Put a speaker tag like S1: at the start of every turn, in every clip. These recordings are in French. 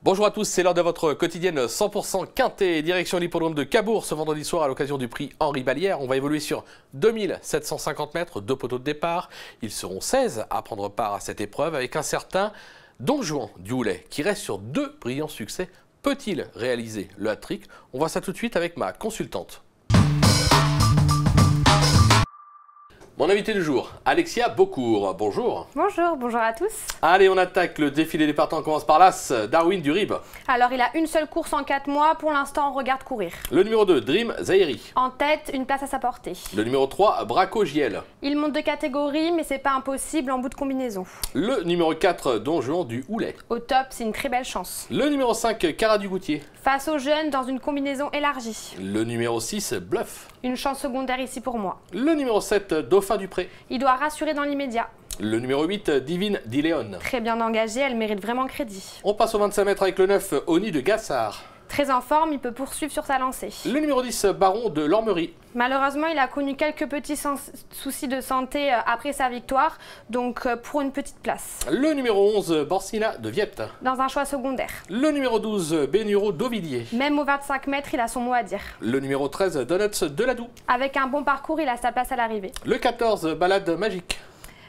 S1: Bonjour à tous, c'est l'heure de votre quotidienne 100% quintet, direction l'hippodrome de Cabourg ce vendredi soir à l'occasion du prix Henri Ballière. On va évoluer sur 2750 mètres, 2 poteaux de départ. Ils seront 16 à prendre part à cette épreuve avec un certain Don Juan du Houlet qui reste sur 2 brillants succès. Peut-il réaliser le hat-trick? On voit ça tout de suite avec ma consultante. Mon invité du jour, Alexia Beaucourt. Bonjour.
S2: Bonjour, bonjour à tous.
S1: Allez, on attaque le défilé des partants. On commence par l'As, Darwin du Rib.
S2: Alors, il a une seule course en 4 mois. Pour l'instant, on regarde courir.
S1: Le numéro 2, Dream Zahiri.
S2: En tête, une place à sa portée.
S1: Le numéro 3, Braco Giel.
S2: Il monte de catégorie, mais c'est pas impossible en bout de combinaison.
S1: Le numéro 4, Don Juan du Houlet.
S2: Au top, c'est une très belle chance.
S1: Le numéro 5, Cara du Goutier.
S2: Face aux jeunes, dans une combinaison élargie.
S1: Le numéro 6, Bluff.
S2: Une chance secondaire ici pour moi.
S1: Le numéro 7, Dauphin du Pré.
S2: Il doit rassurer dans l'immédiat.
S1: Le numéro 8, Divine d'Iléon.
S2: Très bien engagée, elle mérite vraiment crédit.
S1: On passe au 25 mètres avec le 9, Oni de Gassard.
S2: Très en forme, il peut poursuivre sur sa lancée.
S1: Le numéro 10, Baron de l'Ormerie.
S2: Malheureusement, il a connu quelques petits soucis de santé après sa victoire, donc pour une petite place.
S1: Le numéro 11, Borsina de Viette.
S2: Dans un choix secondaire.
S1: Le numéro 12, Bénuro d'Auvilliers.
S2: Même au 25 mètres, il a son mot à dire.
S1: Le numéro 13, Donuts de Ladoux.
S2: Avec un bon parcours, il a sa place à l'arrivée.
S1: Le 14, Balade Magique.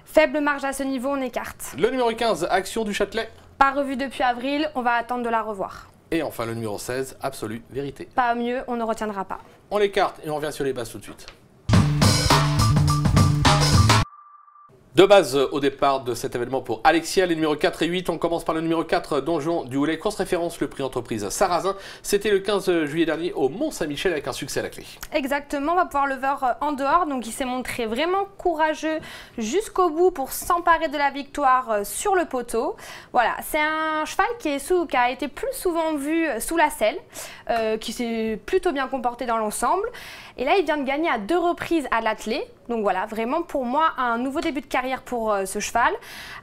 S2: Faible marge à ce niveau, on écarte.
S1: Le numéro 15, Action du Châtelet.
S2: Pas revue depuis avril, on va attendre de la revoir.
S1: Et enfin le numéro 16, Absolue Vérité.
S2: Pas mieux, on ne retiendra pas.
S1: On l'écarte et on revient sur les bases tout de suite. Deux bases au départ de cet événement pour Alexia, les numéros 4 et 8. On commence par le numéro 4, Don Juan du Houlet. Course référence, le prix entreprise Sarrazin. C'était le 15 juillet dernier au Mont-Saint-Michel avec un succès à la clé.
S2: Exactement, on va pouvoir le voir en dehors. Donc il s'est montré vraiment courageux jusqu'au bout pour s'emparer de la victoire sur le poteau. Voilà, c'est un cheval qui a été plus souvent vu sous la selle, qui s'est plutôt bien comporté dans l'ensemble. Et là, il vient de gagner à 2 reprises à l'attelé. Donc voilà, vraiment pour moi, un nouveau début de carrière pour ce cheval.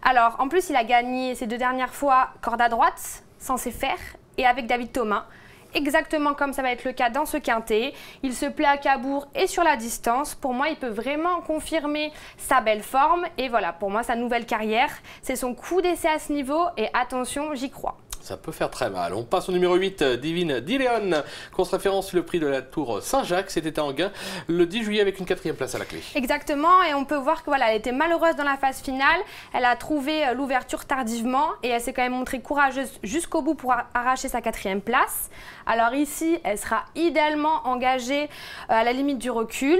S2: Alors, en plus, il a gagné ces 2 dernières fois corde à droite, censé faire, et avec David Thomas. Exactement comme ça va être le cas dans ce quintet. Il se plaît à Cabourg et sur la distance. Pour moi, il peut vraiment confirmer sa belle forme. Et voilà, pour moi, sa nouvelle carrière, c'est son coup d'essai à ce niveau. Et attention, j'y crois.
S1: Ça peut faire très mal. On passe au numéro 8, Divine d'Iléon. Course référence, le prix de la Tour Saint-Jacques. C'était à Enghien le 10 juillet avec une 4e place à la clé.
S2: Exactement, et on peut voir que voilà, elle était malheureuse dans la phase finale. Elle a trouvé l'ouverture tardivement et elle s'est quand même montrée courageuse jusqu'au bout pour arracher sa 4e place. Alors ici, elle sera idéalement engagée à la limite du recul.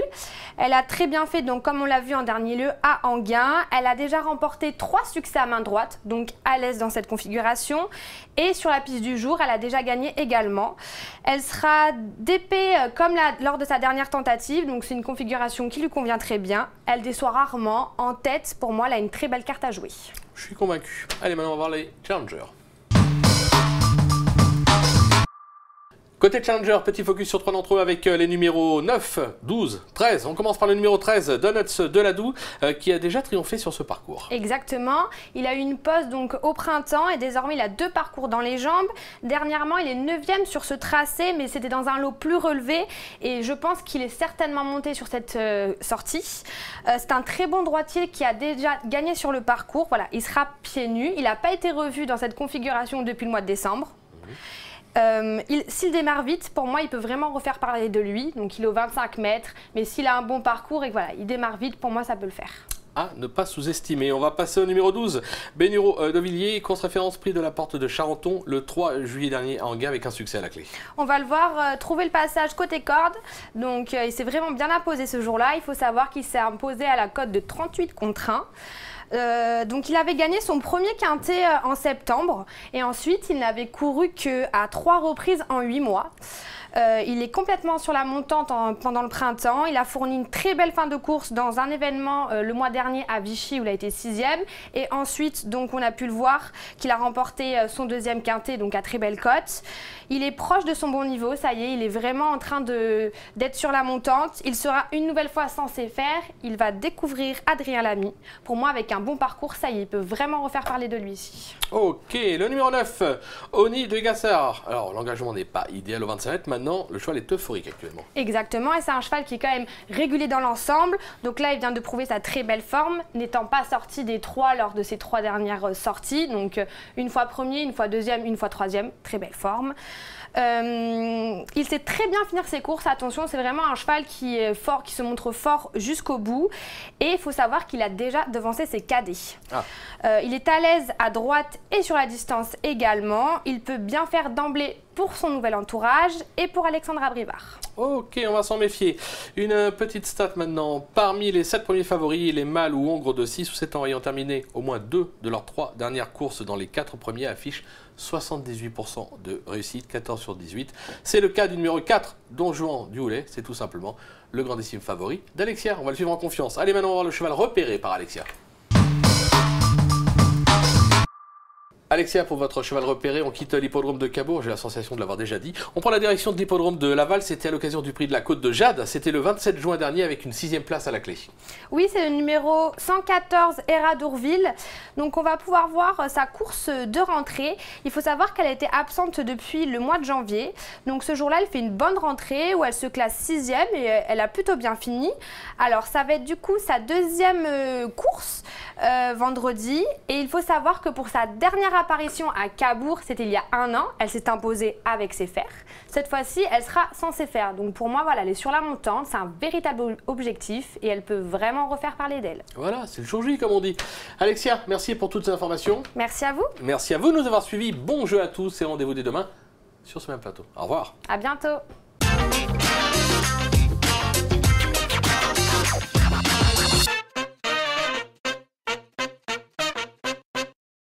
S2: Elle a très bien fait, donc comme on l'a vu en dernier lieu, à Enghien. Elle a déjà remporté 3 succès à main droite, donc à l'aise dans cette configuration. Et sur la piste du jour, elle a déjà gagné également. Elle sera d'épée comme lors de sa dernière tentative, donc c'est une configuration qui lui convient très bien. Elle déçoit rarement. En tête, pour moi, elle a une très belle carte à jouer.
S1: Je suis convaincu. Allez, maintenant on va voir les challengers. Côté Challenger, petit focus sur 3 d'entre eux avec les numéros 9, 12, 13. On commence par le numéro 13, Donuts de Ladoux, qui a déjà triomphé sur ce parcours.
S2: Exactement. Il a eu une pause donc au printemps et désormais il a 2 parcours dans les jambes. Dernièrement, il est 9e sur ce tracé, mais c'était dans un lot plus relevé et je pense qu'il est certainement monté sur cette sortie. C'est un très bon droitier qui a déjà gagné sur le parcours. Voilà, il sera pieds nus. Il n'a pas été revu dans cette configuration depuis le mois de décembre. S'il démarre vite, pour moi, il peut vraiment refaire parler de lui. Donc, il est au 25 mètres. Mais s'il a un bon parcours et que voilà, il démarre vite, pour moi, ça peut le faire.
S1: À ne pas sous-estimer. On va passer au numéro 12, Bénuro d'Auvilliers, course référence prix de la Porte de Charenton le 3 juillet dernier à Enghien avec un succès à la clé.
S2: On va le voir trouver le passage côté corde. Donc, il s'est vraiment bien imposé ce jour-là. Il faut savoir qu'il s'est imposé à la cote de 38 contre 1. Donc il avait gagné son premier quintet en septembre et ensuite il n'avait couru qu'à 3 reprises en 8 mois. Il est complètement sur la montante pendant le printemps. Il a fourni une très belle fin de course dans un événement le mois dernier à Vichy où il a été 6e. Et ensuite, donc, on a pu le voir qu'il a remporté son 2e quintet, donc à très belle cote. Il est proche de son bon niveau, ça y est, il est vraiment en train d'être sur la montante. Il sera une nouvelle fois censé faire. Il va découvrir Adrien Lamy. Pour moi, avec un bon parcours, ça y est, il peut vraiment refaire parler de lui ici.
S1: Ok, le numéro 9, Oni de Gassard. Alors, l'engagement n'est pas idéal au 25 mètres. maintenant, le cheval est euphorique actuellement.
S2: Exactement, et c'est un cheval qui est quand même régulier dans l'ensemble. Donc là, il vient de prouver sa très belle forme, n'étant pas sorti des 3 lors de ses 3 dernières sorties. Donc une fois premier, une fois deuxième, une fois troisième, très belle forme. Il sait très bien finir ses courses, attention, c'est vraiment un cheval qui est fort, qui se montre fort jusqu'au bout. Et il faut savoir qu'il a déjà devancé ses cadets. Il est à l'aise à droite et sur la distance également. Il peut bien faire d'emblée pour son nouvel entourage et pour Alexandra Brivard.
S1: Ok, on va s'en méfier. Une petite stat maintenant. Parmi les 7 premiers favoris, les mâles ou hongres de 6 ou 7 ans ayant terminé au moins 2 de leurs 3 dernières courses dans les 4 premiers affichent 78% de réussite, 14 sur 18. C'est le cas du numéro 4, Don Juan du Houlet. C'est tout simplement le grandissime favori d'Alexia. On va le suivre en confiance. Allez, maintenant on va voir le cheval repéré par Alexia. Alexia, pour votre cheval repéré, on quitte l'hippodrome de Cabourg, j'ai la sensation de l'avoir déjà dit. On prend la direction de l'hippodrome de Laval, c'était à l'occasion du prix de la Côte de Jade, c'était le 27 juin dernier avec une 6e place à la clé.
S2: Oui, c'est le numéro 114, Hera d'Ourville. Donc on va pouvoir voir sa course de rentrée. Il faut savoir qu'elle a été absente depuis le mois de janvier. Donc ce jour-là, elle fait une bonne rentrée où elle se classe 6e et elle a plutôt bien fini. Alors ça va être du coup sa 2e course vendredi. Et il faut savoir que pour sa dernière apparition à Cabourg, c'était il y a 1 an. Elle s'est imposée avec ses fers. Cette fois-ci, elle sera sans ses fers. Donc pour moi, voilà, elle est sur la montante. C'est un véritable objectif et elle peut vraiment refaire parler d'elle.
S1: Voilà, c'est le jour J comme on dit. Alexia, merci pour toutes ces informations.
S2: Merci à vous.
S1: Merci à vous de nous avoir suivis. Bon jeu à tous et rendez-vous dès demain sur ce même plateau. Au revoir.
S2: À bientôt.